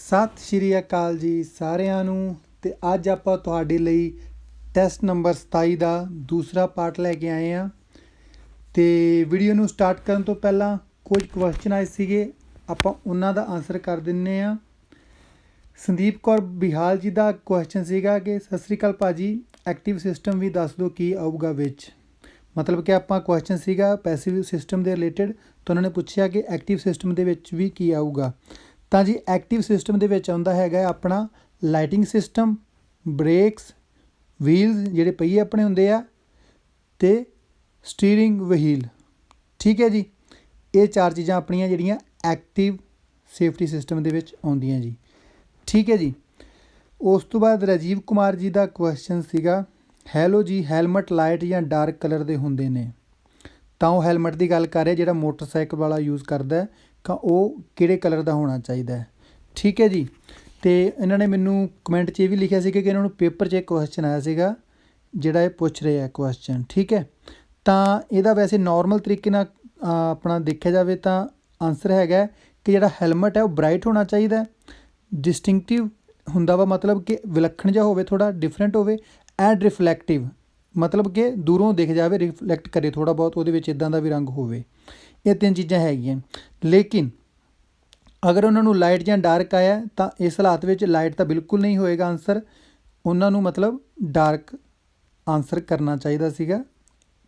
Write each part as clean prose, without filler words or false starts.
ਸਤਿ ਸ਼੍ਰੀ ਅਕਾਲ ਜੀ ਸਾਰਿਆਂ ਨੂੰ। ਤੇ ਅੱਜ ਆਪਾਂ ਤੁਹਾਡੇ ਲਈ ਟੈਸਟ ਨੰਬਰ 27 ਦਾ ਦੂਸਰਾ ਪਾਰਟ ਲੈ ਕੇ ਆਏ ਹਾਂ। ਤੇ ਵੀਡੀਓ ਨੂੰ ਸਟਾਰਟ ਕਰਨ ਤੋਂ ਪਹਿਲਾਂ ਕੁਝ ਕੁਐਸਚਨ ਆਏ ਸੀਗੇ, ਆਪਾਂ ਉਹਨਾਂ ਦਾ ਆਨਸਰ ਕਰ ਦਿੰਦੇ ਹਾਂ। ਸੰਦੀਪ ਕੌਰ ਬਿਹਾਲ ਜੀ ਦਾ ਕੁਐਸਚਨ ਸੀਗਾ ਕਿ ਸਤਿ ਸ਼੍ਰੀ ਅਕਾਲ ਭਾਜੀ, ਐਕਟਿਵ ਸਿਸਟਮ ਵੀ ਦੱਸ ਦਿਓ ਕੀ ਆਊਗਾ ਵਿੱਚ। ਮਤਲਬ ਕਿ ਆਪਾਂ ਕੁਐਸਚਨ ਸੀਗਾ ਪੈਸਿਵ ਸਿਸਟਮ ਦੇ ਰਿਲੇਟਡ, ਤਾਂ ਉਹਨਾਂ ਨੇ ਪੁੱਛਿਆ ਕਿ ਐਕਟਿਵ ਸਿਸਟਮ ਦੇ ਵਿੱਚ ਵੀ ਕੀ ਆਊਗਾ। ਤਾਂ ਜੀ ਐਕਟਿਵ ਸਿਸਟਮ ਦੇ ਵਿੱਚ ਆਉਂਦਾ ਹੈਗਾ ਆਪਣਾ ਲਾਈਟਿੰਗ ਸਿਸਟਮ, ਬ੍ਰੇਕਸ, ਵੀਲਸ ਜਿਹੜੇ ਪਹੀਏ ਆਪਣੇ ਹੁੰਦੇ ਆ, ਅਤੇ ਸਟੀਅਰਿੰਗ ਵਹੀਲ। ਠੀਕ ਹੈ ਜੀ, ਇਹ ਚਾਰ ਚੀਜ਼ਾਂ ਆਪਣੀਆਂ ਜਿਹੜੀਆਂ ਐਕਟਿਵ ਸੇਫਟੀ ਸਿਸਟਮ ਦੇ ਵਿੱਚ ਆਉਂਦੀਆਂ ਜੀ। ਠੀਕ ਹੈ ਜੀ, ਉਸ ਤੋਂ ਬਾਅਦ ਰਾਜੀਵ ਕੁਮਾਰ ਜੀ ਦਾ ਕੁਐਸਚਨ ਸੀਗਾ, ਹੈਲੋ ਜੀ, ਹੈਲਮਟ ਲਾਈਟ ਜਾਂ ਡਾਰਕ ਕਲਰ ਦੇ ਹੁੰਦੇ ਨੇ। ਤਾਂ ਉਹ ਹੈਲਮਟ ਦੀ ਗੱਲ ਕਰ ਰਿਹਾ ਜਿਹੜਾ ਮੋਟਰਸਾਈਕਲ ਵਾਲਾ ਯੂਜ਼ ਕਰਦਾ, ਤਾਂ ਉਹ ਕਿਹੜੇ ਕਲਰ ਦਾ ਹੋਣਾ ਚਾਹੀਦਾ ਹੈ। ਠੀਕ ਹੈ ਜੀ, ਅਤੇ ਇਹਨਾਂ ਨੇ ਮੈਨੂੰ ਕਮੈਂਟ 'ਚ ਇਹ ਵੀ ਲਿਖਿਆ ਸੀਗਾ ਕਿ ਇਹਨਾਂ ਨੂੰ ਪੇਪਰ 'ਚ ਇੱਕ ਕੁਐਸਚਨ ਆਇਆ ਸੀਗਾ ਜਿਹੜਾ ਇਹ ਪੁੱਛ ਰਹੇ ਆ ਕੁਐਸਚਨ। ਠੀਕ ਹੈ, ਤਾਂ ਇਹਦਾ ਵੈਸੇ ਨੋਰਮਲ ਤਰੀਕੇ ਨਾਲ ਆਪਣਾ ਦੇਖਿਆ ਜਾਵੇ ਤਾਂ ਆਨਸਰ ਹੈਗਾ ਕਿ ਜਿਹੜਾ ਹੈਲਮਟ ਹੈ ਉਹ ਬਰਾਈਟ ਹੋਣਾ ਚਾਹੀਦਾ, ਡਿਸਟਿੰਕਟਿਵ ਹੁੰਦਾ ਵਾ, ਮਤਲਬ ਕਿ ਵਿਲੱਖਣ ਜਿਹਾ ਹੋਵੇ, ਥੋੜ੍ਹਾ ਡਿਫਰੈਂਟ ਹੋਵੇ, ਐਂਡ ਰਿਫਲੈਕਟਿਵ, ਮਤਲਬ ਕਿ ਦੂਰੋਂ ਦਿਖ ਜਾਵੇ, ਰਿਫਲੈਕਟ ਕਰੇ ਥੋੜ੍ਹਾ ਬਹੁਤ, ਉਹਦੇ ਵਿੱਚ ਇੱਦਾਂ ਦਾ ਵੀ ਰੰਗ ਹੋਵੇ। ਇਹ ਤਿੰਨ ਚੀਜ਼ਾਂ ਹੈਗੀਆਂ। ਲੇਕਿਨ ਅਗਰ ਉਹਨਾਂ ਨੂੰ ਲਾਈਟ ਜਾਂ ਡਾਰਕ ਆਇਆ ਤਾਂ ਇਸ ਹਾਲਾਤ ਵਿੱਚ ਲਾਈਟ ਤਾਂ ਬਿਲਕੁਲ ਨਹੀਂ ਹੋਏਗਾ ਆਨਸਰ, ਉਹਨਾਂ ਨੂੰ ਮਤਲਬ ਡਾਰਕ ਆਨਸਰ ਕਰਨਾ ਚਾਹੀਦਾ ਸੀਗਾ,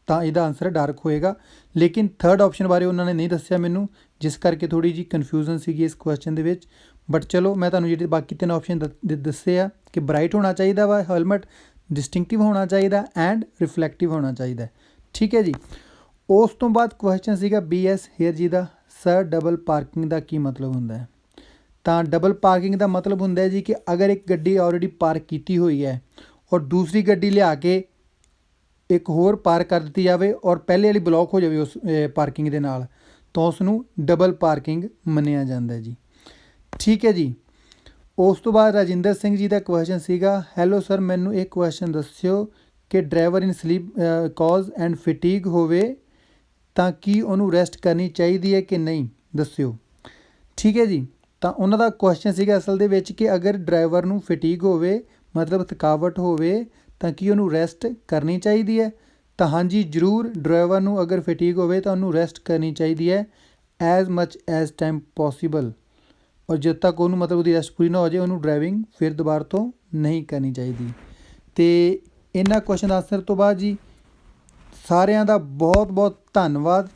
ਤਾਂ ਇਹਦਾ ਆਨਸਰ ਡਾਰਕ ਹੋਏਗਾ। ਲੇਕਿਨ ਥਰਡ ਆਪਸ਼ਨ ਬਾਰੇ ਉਹਨਾਂ ਨੇ ਨਹੀਂ ਦੱਸਿਆ ਮੈਨੂੰ, ਜਿਸ ਕਰਕੇ ਥੋੜ੍ਹੀ ਜਿਹੀ ਕਨਫਿਊਜ਼ਨ ਸੀਗੀ ਇਸ ਕੁਐਸਚਨ ਦੇ ਵਿੱਚ। ਬਟ ਚਲੋ, ਮੈਂ ਤੁਹਾਨੂੰ ਜਿਹੜੇ ਬਾਕੀ ਤਿੰਨ ਆਪਸ਼ਨ ਦੱਸੇ ਆ ਕਿ ਬਰਾਈਟ ਹੋਣਾ ਚਾਹੀਦਾ ਵਾ ਹੈਲਮਟ, ਡਿਸਟਿੰਕਟਿਵ ਹੋਣਾ ਚਾਹੀਦਾ, ਐਂਡ ਰਿਫਲੈਕਟਿਵ ਹੋਣਾ ਚਾਹੀਦਾ। ਠੀਕ ਹੈ ਜੀ, ਉਸ ਤੋਂ ਬਾਅਦ ਕੁਐਸਚਨ ਸੀਗਾ BS ਹੇਅਰ ਜੀ ਦਾ, ਸਰ ਡਬਲ ਪਾਰਕਿੰਗ ਦਾ ਕੀ ਮਤਲਬ ਹੁੰਦਾ ਹੈ। ਤਾਂ ਡਬਲ ਪਾਰਕਿੰਗ ਦਾ ਮਤਲਬ ਹੁੰਦਾ ਹੈ ਜੀ ਕਿ ਅਗਰ ਇੱਕ ਗੱਡੀ ਆਲਰੇਡੀ ਪਾਰਕ ਕੀਤੀ ਹੋਈ ਹੈ ਔਰ ਦੂਸਰੀ ਗੱਡੀ ਲਿਆ ਕੇ ਇੱਕ ਹੋਰ ਪਾਰਕ ਕਰ ਦਿੱਤੀ ਜਾਵੇ ਔਰ ਪਹਿਲੇ ਵਾਲੀ ਬਲੌਕ ਹੋ ਜਾਵੇ ਉਸ ਪਾਰਕਿੰਗ ਦੇ ਨਾਲ, ਤਾਂ ਉਸ ਨੂੰ ਡਬਲ ਪਾਰਕਿੰਗ ਮੰਨਿਆ ਜਾਂਦਾ ਜੀ। ਠੀਕ ਹੈ ਜੀ, ਉਸ ਤੋਂ ਬਾਅਦ ਰਾਜਿੰਦਰ ਸਿੰਘ ਜੀ ਦਾ ਕੁਐਸਚਨ ਸੀਗਾ, ਹੈਲੋ ਸਰ, ਮੈਨੂੰ ਇਹ ਕੁਐਸਚਨ ਦੱਸਿਓ ਕਿ driver in sleep cause and fatigue ਹੋਵੇ ਤਾਂ ਕੀ ਉਹਨੂੰ ਰੈਸਟ ਕਰਨੀ ਚਾਹੀਦੀ ਹੈ ਕਿ ਨਹੀਂ, ਦੱਸਿਓ। ਠੀਕ ਹੈ ਜੀ, ਤਾਂ ਉਹਨਾਂ ਦਾ ਕੁਐਸਚਨ ਸੀਗਾ ਅਸਲ ਦੇ ਵਿੱਚ ਕਿ ਅਗਰ ਡਰਾਈਵਰ ਨੂੰ ਫਟੀਗ ਹੋਵੇ, ਮਤਲਬ ਥਕਾਵਟ ਹੋਵੇ, ਤਾਂ ਕੀ ਉਹਨੂੰ ਰੈਸਟ ਕਰਨੀ ਚਾਹੀਦੀ ਹੈ। ਤਾਂ ਹਾਂਜੀ, ਜ਼ਰੂਰ, ਡਰਾਈਵਰ ਨੂੰ ਅਗਰ ਫਟੀਗ ਹੋਵੇ ਤਾਂ ਉਹਨੂੰ ਰੈਸਟ ਕਰਨੀ ਚਾਹੀਦੀ ਹੈ as much as time possible, ਔਰ ਜਦ ਤੱਕ ਉਹਨੂੰ ਮਤਲਬ ਉਹਦੀ ਰੈਸਟ ਪੂਰੀ ਨਾ ਹੋ ਜਾਏ ਉਹਨੂੰ ਡਰਾਈਵਿੰਗ ਫਿਰ ਦੁਬਾਰਾ ਤੋਂ ਨਹੀਂ ਕਰਨੀ ਚਾਹੀਦੀ। ਅਤੇ ਇਹਨਾਂ ਕੁਐਸਚਨ ਦਾ ਆਨਸਰ ਤੋਂ ਬਾਅਦ ਜੀ ਸਾਰਿਆਂ ਦਾ ਬਹੁਤ ਬਹੁਤ ਧੰਨਵਾਦ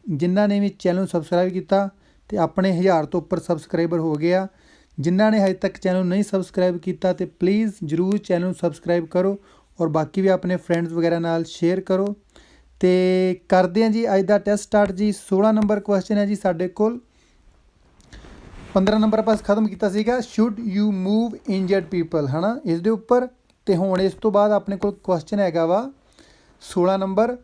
ਜਿਨ੍ਹਾਂ ਨੇ ਵੀ ਚੈਨਲ ਨੂੰ ਸਬਸਕ੍ਰਾਈਬ ਕੀਤਾ, ਅਤੇ ਆਪਣੇ 1000 ਤੋਂ ਉੱਪਰ ਸਬਸਕ੍ਰਾਈਬਰ ਹੋ ਗਏ ਆ। ਜਿਨ੍ਹਾਂ ਨੇ ਹਜੇ ਤੱਕ ਚੈਨਲ ਨੂੰ ਨਹੀਂ ਸਬਸਕ੍ਰਾਈਬ ਕੀਤਾ ਤਾਂ ਪਲੀਜ਼ ਜ਼ਰੂਰ ਚੈਨਲ ਨੂੰ ਸਬਸਕ੍ਰਾਈਬ ਕਰੋ ਔਰ ਬਾਕੀ ਵੀ ਆਪਣੇ ਫਰੈਂਡਸ ਵਗੈਰਾ ਨਾਲ ਸ਼ੇਅਰ ਕਰੋ। ਅਤੇ ਕਰਦੇ ਹਾਂ ਜੀ ਅੱਜ ਦਾ ਟੈਸਟ ਸਟਾਰਟ ਜੀ। 16 ਨੰਬਰ ਕੁਐਸਚਨ ਹੈ ਜੀ ਸਾਡੇ ਕੋਲ। 15 ਨੰਬਰ ਆਪਾਂ ਖਤਮ ਕੀਤਾ ਸੀਗਾ should you move injured people, ਹੈ ਨਾ, ਇਸ ਦੇ ਉੱਪਰ। ਅਤੇ ਹੁਣ ਇਸ ਤੋਂ ਬਾਅਦ ਆਪਣੇ ਕੋਲ ਕੁਐਸਚਨ ਹੈਗਾ ਵਾ 16 number,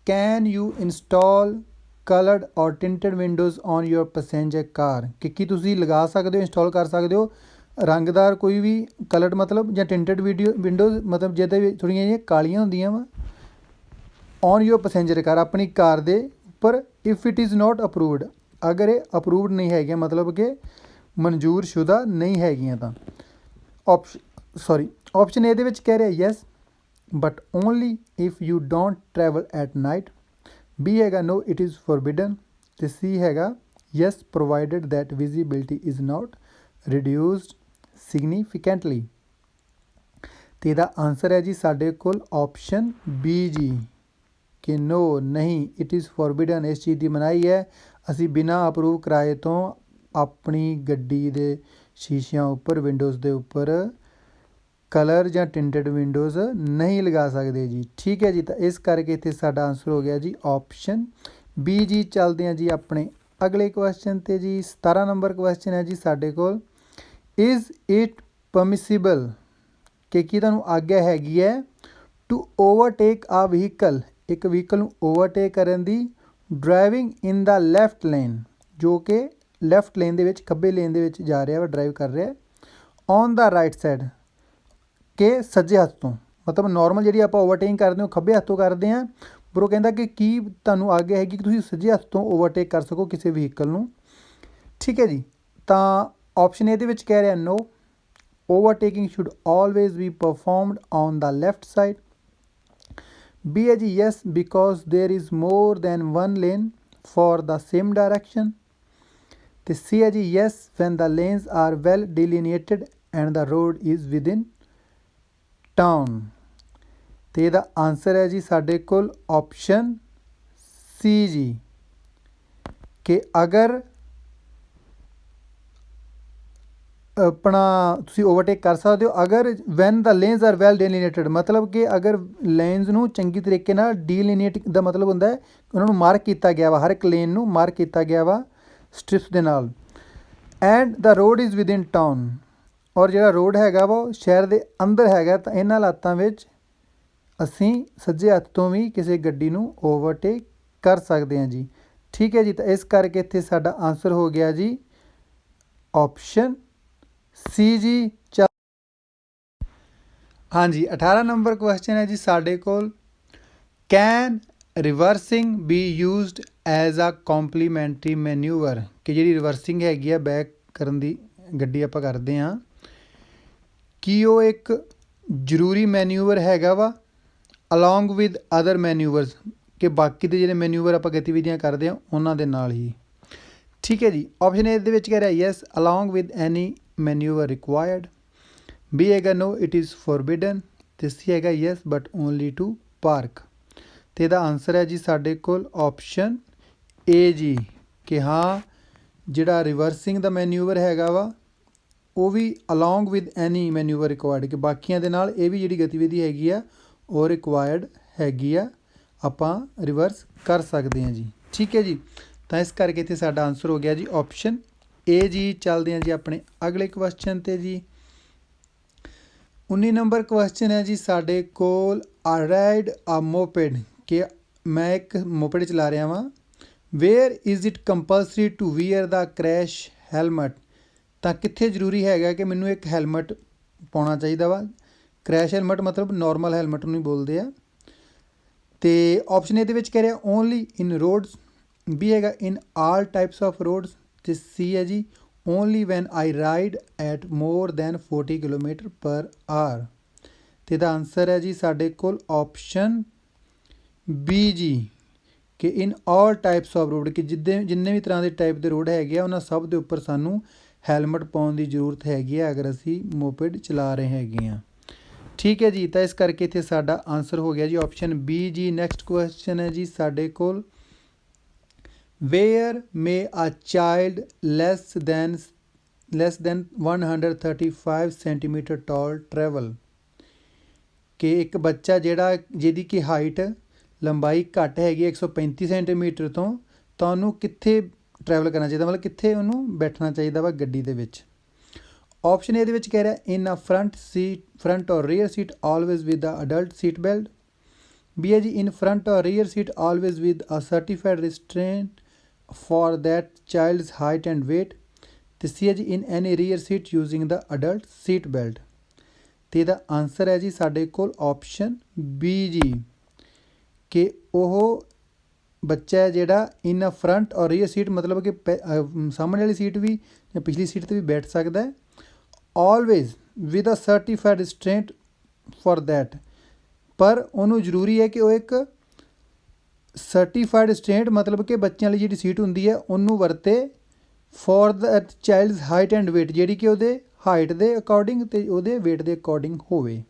can you install coloured ਔਰ ਟਿੰਟਡ ਵਿੰਡੋਜ਼ ਔਨ ਯੂਰ ਪੈਸੇਂਜਰ ਕਾਰ, ਕਿ ਕੀ ਤੁਸੀਂ ਲਗਾ ਸਕਦੇ ਹੋ, ਇੰਸਟਾਲ ਕਰ ਸਕਦੇ ਹੋ ਰੰਗਦਾਰ ਕੋਈ ਵੀ ਕਲਰਡ ਮਤਲਬ ਜਾਂ ਟਿੰਟਡ ਵਿੰਡੋਜ਼ ਮਤਲਬ ਜਿਹਦੇ ਵਿੱਚ ਥੋੜ੍ਹੀਆਂ ਜਿਹੀਆਂ ਕਾਲੀਆਂ ਹੁੰਦੀਆਂ ਵਾ, ਔਨ ਯੂਰ ਪੈਸੇਂਜਰ ਕਾਰ, ਆਪਣੀ ਕਾਰ ਦੇ ਉੱਪਰ। If it is not approved, ਅਗਰ ਇਹ ਅਪਰੂਵਡ ਨਹੀਂ ਹੈਗੀਆਂ, ਮਤਲਬ ਕਿ ਮਨਜ਼ੂਰ ਸ਼ੁਦਾ ਨਹੀਂ ਹੈਗੀਆਂ, ਤਾਂ ਆਪਸ਼ਨ ਏ ਦੇ ਵਿੱਚ ਕਹਿ ਰਿਹਾ yes but only if you don't travel at night. B ਹੈਗਾ ਨੋ ਇਟ ਇਜ਼ ਫੋਰਬਿਡਨ, ਅਤੇ ਸੀ ਹੈਗਾ yes provided that visibility is not reduced significantly. ਅਤੇ ਇਹਦਾ ਆਨਸਰ ਹੈ ਜੀ ਸਾਡੇ ਕੋਲ ਆਪਸ਼ਨ ਬੀ ਜੀ, ਕਿ ਨੋ, ਨਹੀਂ, ਇਟ ਇਜ਼ ਫੋਰਬਿਡਨ, ਇਸ ਚੀਜ਼ ਦੀ ਮਨਾਹੀ ਹੈ, ਅਸੀਂ ਬਿਨਾਂ ਅਪਰੂਵ ਕਰਾਏ ਤੋਂ ਆਪਣੀ ਗੱਡੀ ਦੇ ਸ਼ੀਸ਼ਿਆਂ ਉੱਪਰ, ਵਿੰਡੋਜ਼ ਦੇ ਉੱਪਰ ਕਲਰ ਜਾਂ ਟਿੰਟਡ ਵਿੰਡੋਜ਼ ਨਹੀਂ ਲਗਾ ਸਕਦੇ ਜੀ। ਠੀਕ ਹੈ ਜੀ, ਤਾਂ ਇਸ ਕਰਕੇ ਇੱਥੇ ਸਾਡਾ ਆਨਸਰ ਹੋ ਗਿਆ ਜੀ ਆਪਸ਼ਨ ਬੀ ਜੀ। ਚੱਲਦੇ ਹਾਂ ਜੀ ਆਪਣੇ ਅਗਲੇ ਕੁਐਸਚਨ 'ਤੇ ਜੀ। 17 ਨੰਬਰ ਕੁਐਸਚਨ ਹੈ ਜੀ ਸਾਡੇ ਕੋਲ, ਇਜ਼ ਇਟ ਪਰਮਿਸਿਬਲ, ਕਿ ਕੀ ਤੁਹਾਨੂੰ ਆਗਿਆ ਹੈਗੀ ਹੈ ਟੂ ਓਵਰਟੇਕ ਆ ਵਹੀਕਲ, ਇੱਕ ਵਹੀਕਲ ਨੂੰ ਓਵਰਟੇਕ ਕਰਨ ਦੀ, ਡਰਾਈਵਿੰਗ ਇਨ ਦਾ ਲੈਫਟ ਲੇਨ, ਜੋ ਕਿ ਲੈਫਟ ਲੇਨ ਦੇ ਵਿੱਚ, ਖੱਬੇ ਲੇਨ ਦੇ ਵਿੱਚ ਜਾ ਰਿਹਾ ਵਾ, ਡਰਾਈਵ ਕਰ ਰਿਹਾ, ਔਨ ਦਾ ਰਾਈਟ ਸਾਈਡ, ਕਿ ਸੱਜੇ ਹੱਥ ਤੋਂ, ਮਤਲਬ ਨੋਰਮਲ ਜਿਹੜੀ ਆਪਾਂ ਓਵਰਟੇਕ ਕਰਦੇ ਹਾਂ ਖੱਬੇ ਹੱਥੋਂ ਕਰਦੇ ਹਾਂ, ਪਰ ਉਹ ਕਹਿੰਦਾ ਕਿ ਕੀ ਤੁਹਾਨੂੰ ਆਗਿਆ ਹੈਗੀ ਕਿ ਤੁਸੀਂ ਸੱਜੇ ਹੱਥ ਤੋਂ ਓਵਰਟੇਕ ਕਰ ਸਕੋ ਕਿਸੇ ਵਹੀਕਲ ਨੂੰ। ਠੀਕ ਹੈ ਜੀ, ਤਾਂ ऑप्शन ए दे विच कह रहा no, overtaking should always be performed on the left side. B है जी yes because there is more than one lane for the same direction. तो सी है जी yes when the lanes are well delineated and the road is within town. तो ਇਹਦਾ answer है जी साढ़े कोल option C जी, कि अगर अपना तुसी ओवरटेक कर सकते हो अगर when the lanes are well delineated, मतलब कि अगर लेन्स नूं चंगी तरीके नाल डिलीनेट दा मतलब हुंदा है उन्होंने मार्क किया गया वा, हर एक लेन नूं मार्क किया गया वा स्ट्रिप्स दे नाल। And the road is within town, और जिहड़ा रोड हैगा वा शहर दे अंदर हैगा, तो इन्हां हालातां विच असीं सज्जे हत्थ तो भी किसी गड्डी नूं ओवरटेक कर सकते हैं जी। ठीक है जी, तो इस करके इत्थे साडा आंसर हो गया जी ऑप्शन सी जी। चल हाँ जी, 18 नंबर क्वेश्चन है जी साडे कोल, can reversing be used as a complementary manoeuvre, कि जिहड़ी रिवर्सिंग हैगी आ बैक करन दी गड्डी आपां करदे हाँ, कि वो एक जरूरी मैन्यूवर हैगा वा अलॉन्ग विद अदर मैन्यूवर्स, कि बाकी के जिहड़े मैन्यूवर आपां गतिविधियां करते हैं उन्हां दे नाल ही। ठीक है जी, ऑप्शन ए दे विच कह रहा yes along with any manoeuvre required. B हैगा नो इट इज़ फॉरबिडन। तो सी हैगा yes but only to park. तो ਇਹਦਾ आंसर है जी साडे कोल ऑप्शन ए जी, कि हाँ ਜਿਹੜਾ रिवर्सिंग ਦਾ मैन्यूवर हैगा ਵਾ ਉਹ ਵੀ along with any manoeuvre required, कि ਬਾਕੀਆਂ ਦੇ ਨਾਲ ਇਹ ਵੀ ਜਿਹੜੀ ਗਤੀਵਿਧੀ ਹੈਗੀ ਆ ਉਹ ਰਿਕਵਾयर्ड हैगी आ, ਆਪਾਂ रिवर्स कर सकते हैं जी। ठीक है जी, तो इस करके इत्थे साडा आंसर हो गया जी ऑप्शन ए जी। चलते हैं जी अपने अगले क्वेश्चन ते जी। 19 नंबर क्वेश्चन है जी साडे कोल, आ राइड आ मोपेड, कि मैं एक मोपेड चला रहा वां, where is it compulsory to wear the crash helmet, तो कित्थे जरूरी हैगा कि मैनू एक हैलमट पाउणा चाहीदा वा। क्रैश हैलमट मतलब नॉर्मल हैलमट नूं बोलदे आ। तो ऑप्शन ए दे विच कह रहा ओनली इन रोड्स, बी हैगा in all types of roads, तो सी है जी only when I ride at more than 40 kilometre per hour. तो इसका आंसर है जी साडे कोल ऑप्शन बी जी, कि in all types of road, कि जिन्ने भी तरह के टाइप के रोड हैगे उन्होंने सब के उपर सानू हैलमट पाउण की जरूरत हैगी है अगर असी मोपेड चला रहे हैगे हाँ। ठीक है जी, तो इस करके इत्थे साडा आंसर हो गया जी ऑप्शन बी जी। नैक्सट क्वेश्चन है जी साडे कोल, where may a child less than 135 centimetre tall travel, कि एक बच्चा जिहड़ा जिहदी कि हाइट लंबाई घट हैगी 135 सेंटीमीटर तो उन्होंने कित्थे ट्रैवल करना चाहिए, मतलब कित्थे उन्होंने बैठना चाहिए वा गड्डी दे विच। ऑप्शन ए दे विच कह रहा in a front or rear seat always with the adult seat belt. B है जी in front or rear seat always with a certified restraint for that child's height and weight. तो C है जी in any rear seat using the adult seat belt. तो इसका answer है जी साडे कोल ऑप्शन बी जी, कि वह बच्चा है जिहड़ा इन a front or rear seat मतलब कि सामने वाली सीट भी या पिछली सीट पर भी बैठ सकता है, always with a certified restraint for that, पर उन्होंने जरूरी है कि वह एक सर्टिफाइड रिस्ट्रेंट मतलब कि बच्चों वाली जी सीट होंगी है उन्होंने वरते for the child height and weight, जी कि वो हाइट के अकॉर्डिंग तो वो वेट के अकॉर्डिंग होवे।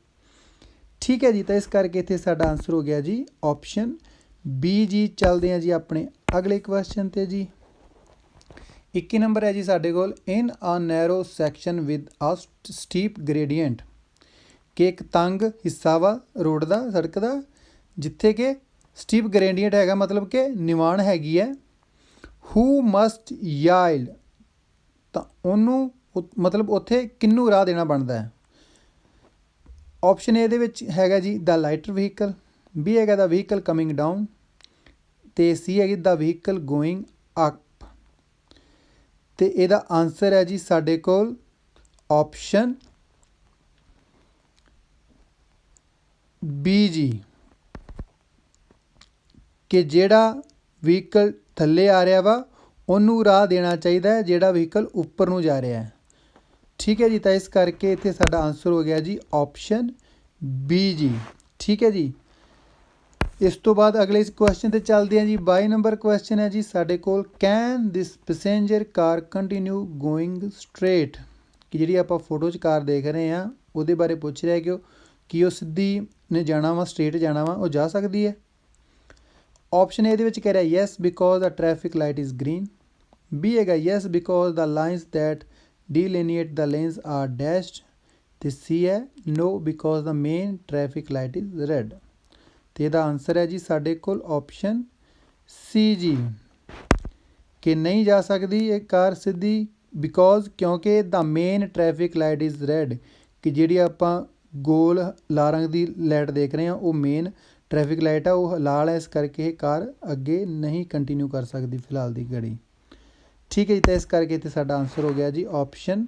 ठीक है जी, तो इस करके इत्थे साडा आंसर हो गया जी ऑप्शन बी जी। चलते हैं जी अपने अगले क्वेश्चन ते जी। 21 नंबर है जी साडे कोल, in a narrow section with a steep gradient, कि एक तंग हिस्सा वा रोड का सड़क का जिथे कि स्टीप ग्रेडियंट हैगा मतलब कि निवाण हैगी है, हू मस्ट याइल्ड, तो उन्होंने मतलब उत्थे किन्नू राह देना बनता है। ऑप्शन ए दे विच हैगा जी द लाइटर व्हीकल, बी हैगा द व्हीकल कमिंग डाउन, तो सी हैगी द व्हीकल गोइंग अप। तो इसका आंसर है जी साडे कोल ऑप्शन बी जी, कि जिहड़ा व्हीकल थल्ले आ रहा वा उन्होंने राह देना चाहिए है जिहड़ा व्हीकल उपर नूं जा रहा है, ठीक है जी। तो इस करके इत्थे साडा आंसर हो गया जी ऑप्शन बी जी। ठीक है जी। इस तो बाद अगले क्वेश्चन ते चलते हैं जी। 22 नंबर क्वेश्चन है जी साडे कोल, can this passenger car continue going straight. कि जिहड़ी आपां फोटो च कार देख रहे हैं ਉਹਦੇ बारे पुछ रहा है कि ਉਹ ਸਿੱਧੀ ने जाना वा स्ट्रेट जाना वा ਉਹ जा सकती है। ऑप्शन ए दे विच कह रहा है yes because the traffic light is green. B हैगा yes because the lines that delineate the lanes are dashed. तो सी है no because the main traffic light is red. तो यदा आंसर है जी साढ़े कोल ऑप्शन सी जी, कि नहीं जा सकती ये कार सीधी बिकॉज क्योंकि the main traffic light is red. कि जिहड़ी आपां गोल लाल रंग की लाइट देख रहे हैं वो मेन ट्रैफिक लाइट है, वो लाल है, इस करके कार अगे नहीं कंटिन्यू कर सकती फिलहाल की घड़ी। ठीक है जी। तो इस करके इत्थे साडा आंसर हो गया जी ऑप्शन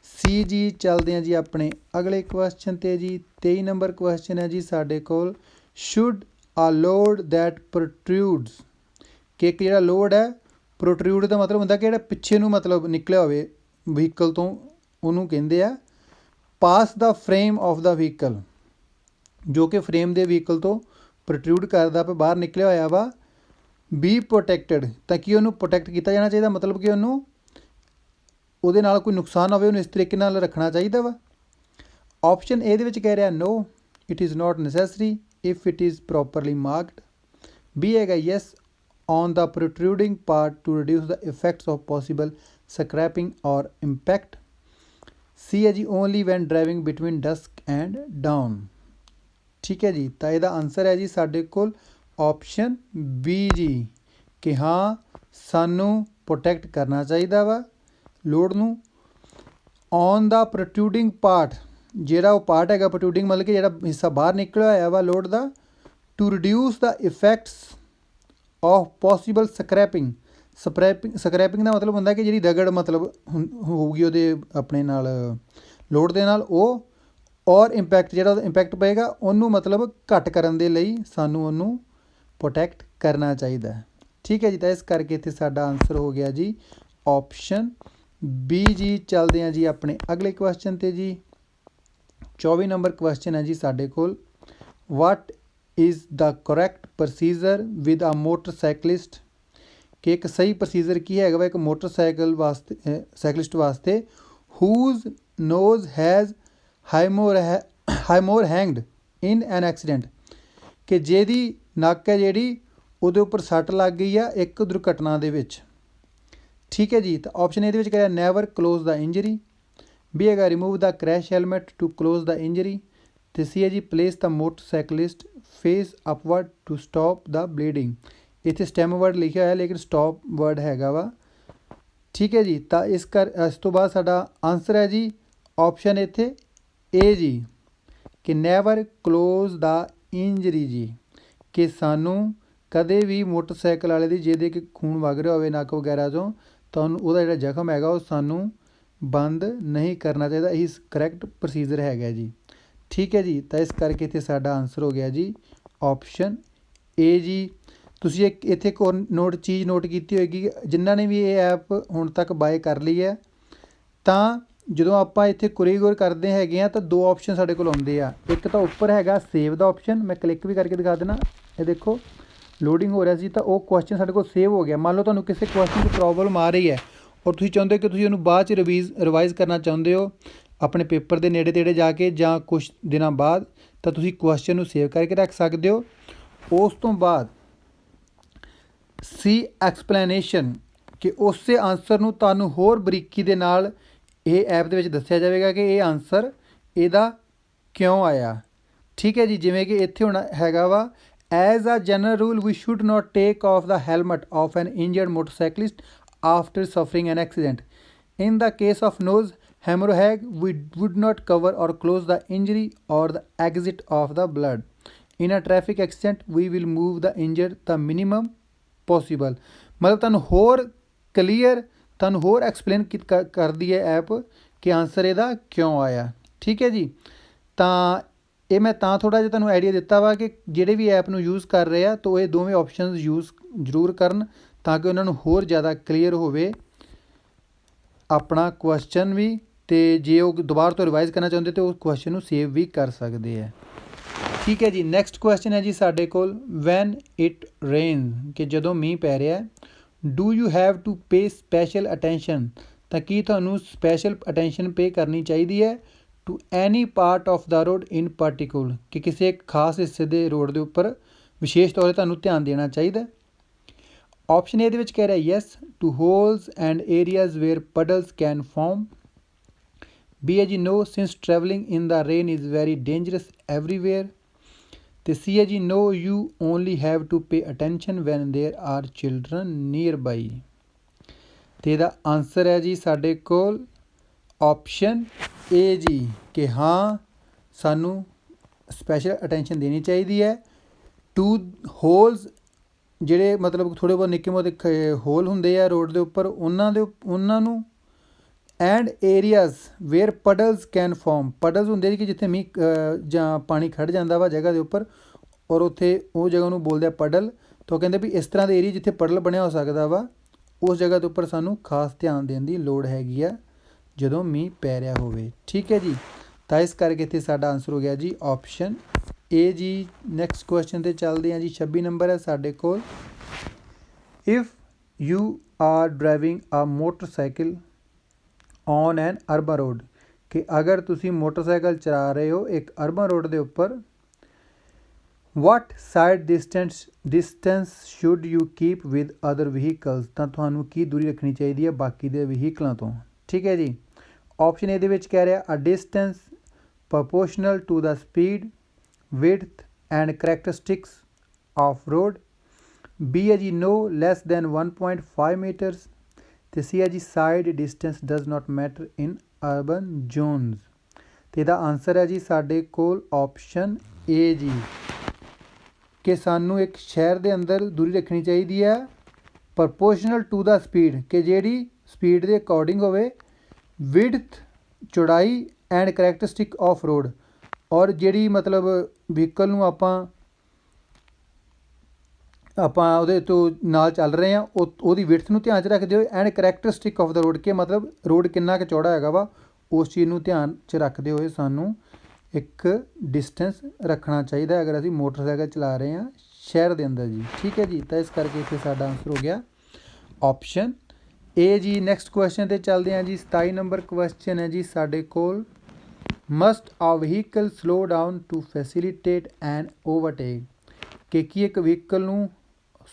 सी जी। चलते हैं जी अपने अगले क्वेश्चन ते जी। 23 नंबर क्वेश्चन है जी साडे कोल, should a load that protrudes. कि एक जिहड़ा लोड है प्रोट्रूड का मतलब होंदा कि जिहड़ा पिछे नूं मतलब निकलिया होवे व्हीकल तो उहनूं कहिंदे आ past the frame of the vehicle. जो कि फ्रेम दे व्हीकल तो प्रोट्रूड करदा पे बाहर निकलिया होया वा बी प्रोटैक्टड। तां कि उहनूं प्रोटैक्ट किया जाना चाहिए, मतलब कि उहनूं ਉਹਦੇ ਨਾਲ कोई नुकसान होवे उहनूं इस तरीके नाल रखना चाहिए वा। ऑप्शन ए दे विच कह रहा no it is not necessary if it is properly marked. B हैगा yes on the protruding part to reduce the effects of possible scraping or impact. C है जी only when driving between dusk and dawn. ठीक है जी। तो यदा answer है जी साडे कोल ऑप्शन बी जी, कि हाँ सानू प्रोटैक्ट करना चाहिए वा लोड नूं ऑन द प्रोट्रूडिंग पार्ट। जिहड़ा वो पार्ट है प्रोट्रूडिंग मतलब कि जिहड़ा हिस्सा बाहर निकलिया होया वा लोड का, to reduce the effects of possible scraping. Scraping का मतलब होंदा कि जिहड़ी रगड़ मतलब होगी ਉਹਦੇ अपने नाल लोड दे नाल ਉਹ और इंपैक्ट जिहड़ा इंपैक्ट पएगा ਉਹਨੂੰ मतलब घट करन दे लई सानू ਉਹਨੂੰ प्रोटैक्ट करना चाहिए। ठीक है जी। तो इस करके इत्थे साडा आंसर हो गया जी ऑप्शन बी जी। चलते हैं जी अपने अगले क्वेश्चन ते जी। 24 नंबर क्वेश्चन है जी साडे कोल, what is the correct procedure with a motorcyclist. कि एक सही प्रोसीजर की है एक मोटरसाइकिल वास्ते साइकलिस्ट वास्ते whose nose has haemorrhaged in an accident. कि जेदी नक्क है जिहड़ी ਉਹਦੇ ਉੱਪਰ सट लग गई है एक दुर्घटना दे विच। ठीक है जी। तो ऑप्शन ए कह रहा never close the injury. B हैगा remove the crash helmet to close the injury. तो सी है जी place the motorcyclist face upward to stop the bleeding. इत्थे स्टैम वर्ड लिखा है लेकिन स्टॉप वर्ड हैगा वा। ठीक है जी। तो इस तो बाद साडा आंसर है जी ऑप्शन इत्थे ए जी, कि नैवर क्लोज द इंजरी जी। कि सानू कदे भी मोटरसाइकिल वाले दी ਜਿਹਦੇ कि खून वग रहा होवे नक्क वगैरह चों तो ਉਹਦਾ ਜਿਹੜਾ ਜ਼ਖਮ हैगा ਉਹ सानू बंद नहीं करना चाहिए। यही करैक्ट प्रोसीजर हैगा जी। ठीक है जी। तो इस करके इत्थे साडा आंसर हो गया जी ऑप्शन ए जी। तुसीं एक इत्थे एक होर चीज़ नोट की होएगी, जिन्हां ने भी ये ऐप हुण तक बाय कर ली है ਤਾਂ ਜਦੋਂ ਆਪਾਂ ਇੱਥੇ ਕੁਰੀਅਰ ਕਰਦੇ ਹੈਗੇ ਆ ਤਾਂ ਦੋ ਆਪਸ਼ਨ ਸਾਡੇ ਕੋਲ ਆਉਂਦੇ ਆ। ਇੱਕ ਤਾਂ ਉੱਪਰ ਹੈਗਾ ਸੇਵ ਦਾ ਆਪਸ਼ਨ, ਮੈਂ ਕਲਿੱਕ ਵੀ ਕਰਕੇ ਦਿਖਾ ਦੇਣਾ। ਇਹ ਦੇਖੋ ਲੋਡਿੰਗ ਹੋ ਰਿਹਾ ਸੀ ਤਾਂ ਉਹ ਕੁਐਸਚਨ ਸਾਡੇ ਕੋਲ ਸੇਵ ਹੋ ਗਿਆ। ਮੰਨ ਲਓ ਤੁਹਾਨੂੰ ਕਿਸੇ ਕੁਐਸਚਨ 'ਚ ਪ੍ਰੋਬਲਮ ਆ ਰਹੀ ਹੈ ਔਰ ਤੁਸੀਂ ਚਾਹੁੰਦੇ ਹੋ ਕਿ ਤੁਸੀਂ ਉਹਨੂੰ ਬਾਅਦ 'ਚ ਰਿਵਾਈਜ਼ ਕਰਨਾ ਚਾਹੁੰਦੇ ਹੋ ਆਪਣੇ ਪੇਪਰ ਦੇ ਨੇੜੇ ਤੇੜੇ ਜਾ ਕੇ ਜਾਂ ਕੁਛ ਦਿਨਾਂ ਬਾਅਦ, ਤਾਂ ਤੁਸੀਂ ਕੁਐਸਚਨ ਨੂੰ ਸੇਵ ਕਰਕੇ ਰੱਖ ਸਕਦੇ ਹੋ। ਉਸ ਤੋਂ ਬਾਅਦ ਸੀ ਐਕਸਪਲੇਨੇਸ਼ਨ, ਕਿ ਉਸੇ ਆਨਸਰ ਨੂੰ ਤੁਹਾਨੂੰ ਹੋਰ ਬਰੀਕੀ ਦੇ ਨਾਲ ਇਹ ਐਪ ਦੇ ਵਿੱਚ ਦੱਸਿਆ ਜਾਵੇਗਾ ਕਿ ਇਹ ਆਨਸਰ ਇਹਦਾ ਕਿਉਂ ਆਇਆ। ਠੀਕ ਹੈ ਜੀ। ਜਿਵੇਂ ਕਿ ਇੱਥੇ ਹੁਣ ਹੈਗਾ ਵਾ as a general rule we should not take off the helmet of an injured motorcyclist after suffering an accident. In the case of nose hemorrhage we would not cover or close the injury or the exit of the blood. In a traffic accident we will move the injured the minimum possible। मतलब ਤੁਹਾਨੂੰ ਹੋਰ clear ਤੁਹਾਨੂੰ ਹੋਰ explain ਕਰਦੀ ਹੈ app ਕਿ answer ਇਹਦਾ ਕਿਉਂ ਆਇਆ। ਠੀਕ ਹੈ ਜੀ। ਤਾਂ ਇਹ ਮੈਂ ਤਾਂ ਥੋੜ੍ਹਾ ਜਿਹਾ ਤੁਹਾਨੂੰ ਆਈਡੀਆ ਦਿੱਤਾ ਵਾ ਕਿ ਜਿਹੜੇ ਵੀ ਐਪ ਨੂੰ ਯੂਜ਼ ਕਰ ਰਹੇ ਆ ਤਾਂ ਇਹ ਦੋਵੇਂ ਆਪਸ਼ਨਸ ਯੂਜ਼ ਜ਼ਰੂਰ ਕਰਨ ਤਾਂ ਕਿ ਉਹਨਾਂ ਨੂੰ ਹੋਰ ਜ਼ਿਆਦਾ ਕਲੀਅਰ ਹੋਵੇ ਆਪਣਾ ਕੁਐਸਚਨ ਵੀ तो जे वो दोबारा तो रिवाइज़ करना चाहते तो उस क्वेश्चन को सेव भी कर सकते हैं। ठीक है जी, नैक्सट क्वेश्चन है जी साढ़े कोल वैन इट रेन कि जदों मींह पै रहा है do you have to pay special attention तो की तुहानू स्पैशल अटेंशन पे करनी चाहिए है to any part of the road in particular कि किसी एक खास हिस्से के रोड के उपर विशेष तौर पर तुहानू ध्यान देना चाहिए। ऑप्शन ए कह रहा है yes to holes and areas where puddles can form. B है जी no since travelling in the rain is very dangerous everywhere. तो सी है जी no you only have to pay attention when there are children nearby. तो यदा answer है जी साढ़े कोल option A जी कि हाँ सानू स्पैशल अटेंशन देनी चाहिए है टू होल्स ਜਿਹੜੇ मतलब थोड़े बहुत निक्के मोटे होल होंगे आ रोड के उपर उन्होंने and areas where puddles can form. Puddles होंगे कि जिथे मीह जां पानी खड़ जाता वा जगह के उपर और उत्थे वो जगह को बोलते पडल। तो कहते भी इस तरह के एरिया जिथे पडल बनया हो सकता वा उस जगह के उपर सानू खास ध्यान देने की लोड़ हैगी आ जदों मीह पै रहा होवे। ठीक है जी, तो इस करके इत्थे साडा आंसर हो गया जी ऑप्शन ए जी। नैक्सट क्वेश्चन ते चलते हैं जी 26 नंबर है साढ़े कोल if you are driving a motorcycle on an urban road कि अगर तुसी मोटरसाइकिल चला रहे हो एक अर्बन रोड के उपर what side distance should you keep with other vehicles तो थानू की दूरी रखनी चाहिए है बाकी दे व्हीकलों तो। ठीक है जी, ऑप्शन ए कह रहा a distance proportional to the speed width and characteristics of road. B है जी नो लैस दैन 1.5 मीटरस। तो सी है जी side distance does not matter in urban zones. तो यदा आंसर है जी साढ़े कोल ऑप्शन ए जी कि सानू एक शहर के अंदर दूरी रखनी चाहिए है प्रपोर्शनल टू द स्पीड कि जिहड़ी स्पीड के अकॉर्डिंग होवे विड्थ चौड़ाई एंड करैक्टरिस्टिक ऑफ रोड और जिहड़ी मतलब व्हीकल नूं आपां उहदे तो नाल चल रहे हैं उहदी विड्थ नूं ध्यान च रखते हुए and characteristic of the road के मतलब रोड कितना क चौड़ा हैगा वा उस चीज़ नूं ध्यान च रखते हुए सानू एक डिस्टेंस रखना चाहिए अगर असीं मोटरसाइकिल चला रहे हैं शहर के अंदर जी। ठीक है जी, तो इस करके इत्थे साडा आंसर हो गया ऑप्शन ए जी। नैक्सट क्वेश्चन ते चलते हैं जी 27 नंबर क्वेश्चन है जी साडे कोल must a vehicle slow down to facilitate an overtake कि एक व्हीकल नूं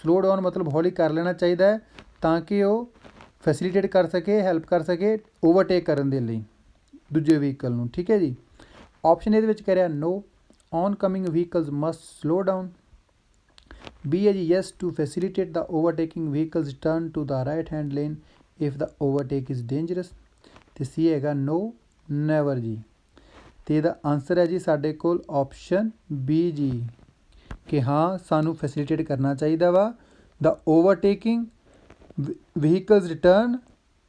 स्लो डाउन मतलब हौली कर लेना चाहिए है ताकि वो फैसिलिटेट कर सके हैल्प कर सके ओवरटेक करने के लिए दूजे व्हीकल नूं। ठीक है जी, ऑप्शन ए कह रहा no oncoming vehicles must slow down. B है जी yes to facilitate the overtaking vehicles turn to the right hand lane if the overtake is dangerous. तो सी है नो नैवर जी। तो यदा आंसर है जी साढ़े कोल ऑप्शन बी जी कि हाँ सानू फैसिलिटेट करना चाहिए वा the overtaking vehicles return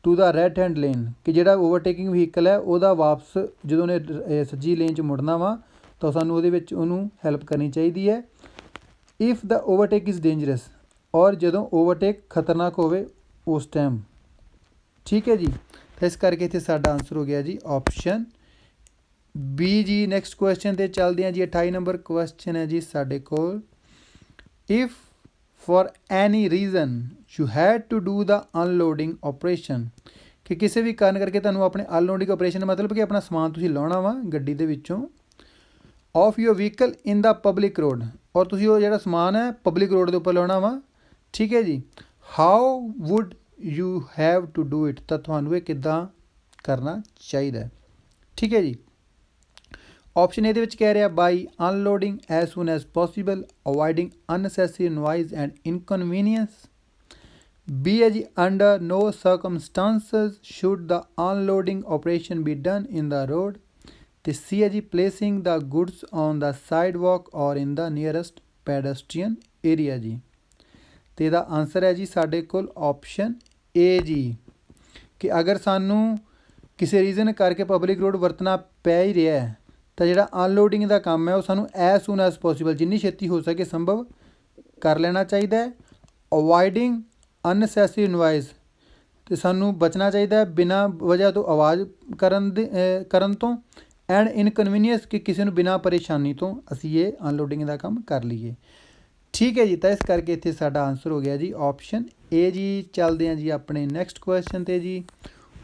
to the right hand lane कि जिहड़ा ओवरटेकिंग व्हीकल है वह वापस जो ने सज्जी लेन च मुड़ना वा तो सानू उहनूं हैल्प करनी चाहिए है if the overtake is dangerous और जदों ओवरटेक खतरनाक होवे उस टाइम। ठीक है जी, तो इस करके इत्थे साडा आंसर हो गया जी ऑप्शन बी जी। नैक्सट क्वेश्चन ते चलते हैं जी 28 नंबर क्वेश्चन है जी साडे कोल if for any reason you had to do the unloading operation कि किसी भी कारण करके तुहानू अपने अनलोडिंग ऑपरेशन मतलब कि अपना समान तुसीं लाउणा वा गड्डी दे विच्चों off your vehicle in the public road और तुसीं वो जिहड़ा समान है पब्लिक रोड के उपर लाउणा वा। ठीक है जी, how would you have to do it तो तुहानू किद्दां करना चाहिए। ठीक है जी, ऑप्शन ए कह रहा by unloading as soon as possible avoiding unnecessary noise and inconvenience. B है जी under no circumstances should the unloading operation be done in the road. तो सी है जी placing the goods on the sidewalk or in the nearest pedestrian area जी। तो यदा answer है जी साढ़े कोल ऑप्शन ए जी कि अगर सानू किसी रीजन करके पब्लिक रोड वरतना पै ही रहा है तो जिहड़ा अनलोडिंग का काम है वह सानू एज सुन एज पॉसीबल जिन्नी छेती हो सके संभव कर लेना चाहिए है। अवॉइडिंग अननैसेसरी नॉइज ਤੇ ਸਾਨੂੰ ਬਚਣਾ ਚਾਹੀਦਾ ਹੈ ਬਿਨਾਂ ਵਜ੍ਹਾ ਤੋਂ ਆਵਾਜ਼ ਕਰਨ ਤੋਂ ਐਂਡ ਇਨਕਨਵੀਨੀਅੰਸ ਕਿ ਕਿਸੇ ਨੂੰ ਬਿਨਾਂ ਪਰੇਸ਼ਾਨੀ ਤੋਂ ਅਸੀਂ ਇਹ ਅਨਲੋਡਿੰਗ ਦਾ ਕੰਮ ਕਰ ਲਈਏ। ਠੀਕ ਹੈ ਜੀ, ਤਾਂ ਇਸ ਕਰਕੇ ਇੱਥੇ ਸਾਡਾ ਆਨਸਰ ਹੋ ਗਿਆ ਜੀ ਆਪਸ਼ਨ ਏ ਜੀ। ਚੱਲਦੇ ਹਾਂ ਜੀ ਆਪਣੇ ਨੈਕਸਟ ਕੁਐਸਚਨ 'ਤੇ ਜੀ।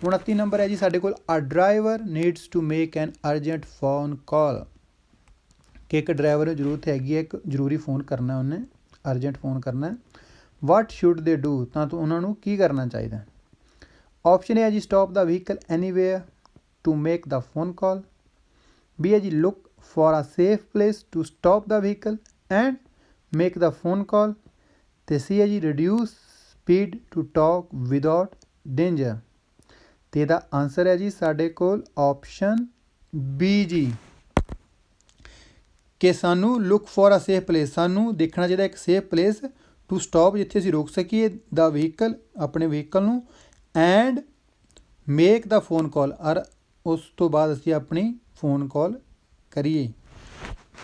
29 ਨੰਬਰ ਹੈ ਜੀ ਸਾਡੇ ਕੋਲ, a driver needs to make an urgent phone call, ਕਿ ਇੱਕ ਡਰਾਈਵਰ ਨੂੰ ਜ਼ਰੂਰਤ ਹੈਗੀ ਹੈ, ਇੱਕ ਜ਼ਰੂਰੀ ਫ਼ੋਨ ਕਰਨਾ ਉਹਨੇ, ਅਰਜੈਂਟ ਫ਼ੋਨ ਕਰਨਾ। ਵਾਟ ਸ਼ੁੱਡ ਦੇ ਡੂ, ਤਾਂ ਉਹਨਾਂ ਨੂੰ ਕੀ ਕਰਨਾ ਚਾਹੀਦਾ। ਆਪਸ਼ਨ ਏ ਹੈ ਜੀ stop the vehicle anywhere to make the phone call. B ਹੈ ਜੀ look for a safe place to stop the vehicle and make the phone call. ਅਤੇ ਸੀ ਹੈ ਜੀ reduce speed to talk without danger. ਅਤੇ ਇਹਦਾ answer ਹੈ ਜੀ ਸਾਡੇ ਕੋਲ ਆਪਸ਼ਨ ਬੀ ਜੀ, ਕਿ ਸਾਨੂੰ look for a safe place, ਸਾਨੂੰ ਦੇਖਣਾ ਚਾਹੀਦਾ ਇੱਕ ਸੇਫ ਪਲੇਸ ਟੂ ਸਟਾਪ, ਜਿੱਥੇ ਅਸੀਂ ਰੋਕ ਸਕੀਏ ਦਾ ਵਹੀਕਲ, ਆਪਣੇ ਵਹੀਕਲ ਨੂੰ, ਐਂਡ ਮੇਕ ਦਾ ਫੋਨ ਕਾਲ, ਔਰ ਉਸ ਤੋਂ ਬਾਅਦ ਅਸੀਂ ਆਪਣੀ ਫੋਨ ਕਾਲ ਕਰੀਏ।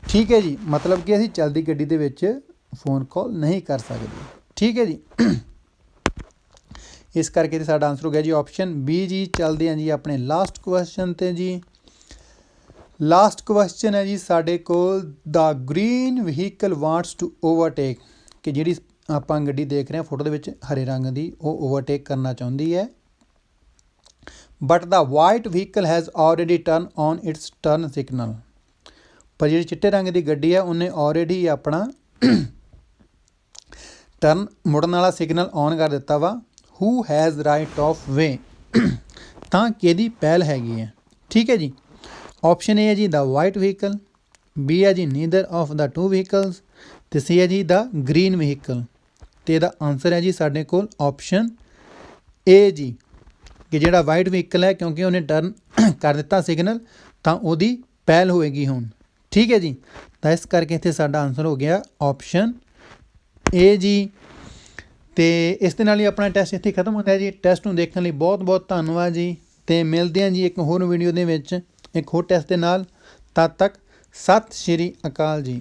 ਠੀਕ ਹੈ ਜੀ, ਮਤਲਬ ਕਿ ਅਸੀਂ ਚੱਲਦੀ ਗੱਡੀ ਦੇ ਵਿੱਚ ਫੋਨ ਕਾਲ ਨਹੀਂ ਕਰ ਸਕਦੇ। ਠੀਕ ਹੈ ਜੀ, ਇਸ ਕਰਕੇ ਸਾਡਾ ਆਨਸਰ ਹੋ ਗਿਆ ਜੀ ਆਪਸ਼ਨ ਬੀ ਜੀ। ਚੱਲਦੇ ਹਾਂ ਜੀ ਆਪਣੇ ਲਾਸਟ ਕੁਐਸਚਨ 'ਤੇ ਜੀ। ਲਾਸਟ ਕੁਐਸਚਨ ਹੈ ਜੀ ਸਾਡੇ ਕੋਲ, the green vehicle wants to overtake, ਕਿ ਜਿਹੜੀ ਆਪਾਂ ਗੱਡੀ ਦੇਖ ਰਹੇ ਹਾਂ ਫੋਟੋ ਦੇ ਵਿੱਚ ਹਰੇ ਰੰਗ ਦੀ, ਉਹ ਓਵਰਟੇਕ ਕਰਨਾ ਚਾਹੁੰਦੀ ਹੈ। But the white vehicle has already turn on it's turn signal, ਪਰ ਜਿਹੜੀ ਚਿੱਟੇ ਰੰਗ ਦੀ ਗੱਡੀ ਹੈ ਉਹਨੇ ਆਲਰੇਡੀ ਆਪਣਾ ਟਰਨ ਮੁੜਨ ਵਾਲਾ ਸਿਗਨਲ ਔਨ ਕਰ ਦਿੱਤਾ ਵਾ। ਹੂ ਹੈਜ਼ ਰਾਈਟ ਆਫ ਵੇ, ਤਾਂ ਕਿਹਦੀ ਪਹਿਲ ਹੈਗੀ ਹੈ। ਠੀਕ ਹੈ ਜੀ, ਆਪਸ਼ਨ ਏ ਹੈ ਜੀ ਦਾ ਵਾਈਟ ਵਹੀਕਲ, ਬੀ ਹੈ ਜੀ neither of the two vehicles, ਅਤੇ ਸੀ ਹੈ ਜੀ ਦਾ ਗ੍ਰੀਨ ਵਹੀਕਲ। ਅਤੇ ਇਹਦਾ ਆਨਸਰ ਹੈ ਜੀ ਸਾਡੇ ਕੋਲ ਆਪਸ਼ਨ ਏ ਜੀ, ਕਿ ਜਿਹੜਾ ਵਾਈਟ ਵਹੀਕਲ ਹੈ ਕਿਉਂਕਿ ਉਹਨੇ ਟਰਨ ਕਰ ਦਿੱਤਾ ਸਿਗਨਲ, ਤਾਂ ਉਹਦੀ ਪਹਿਲ ਹੋਏਗੀ ਹੁਣ। ਠੀਕ ਹੈ ਜੀ, ਤਾਂ ਇਸ ਕਰਕੇ ਇੱਥੇ ਸਾਡਾ ਆਨਸਰ ਹੋ ਗਿਆ ਆਪਸ਼ਨ ਏ ਜੀ। ਅਤੇ ਇਸ ਦੇ ਨਾਲ ਹੀ ਆਪਣਾ ਟੈਸਟ ਇੱਥੇ ਖਤਮ ਹੁੰਦਾ ਜੀ। ਟੈਸਟ ਨੂੰ ਦੇਖਣ ਲਈ ਬਹੁਤ ਬਹੁਤ ਧੰਨਵਾਦ ਜੀ, ਅਤੇ ਮਿਲਦੇ ਹਾਂ ਜੀ ਇੱਕ ਹੋਰ ਵੀਡੀਓ ਦੇ ਵਿੱਚ ਇੱਕ ਹੋਰ ਟੈਸਟ ਦੇ ਨਾਲ। ਤਦ ਤੱਕ ਸਤਿ ਸ਼੍ਰੀ ਅਕਾਲ ਜੀ।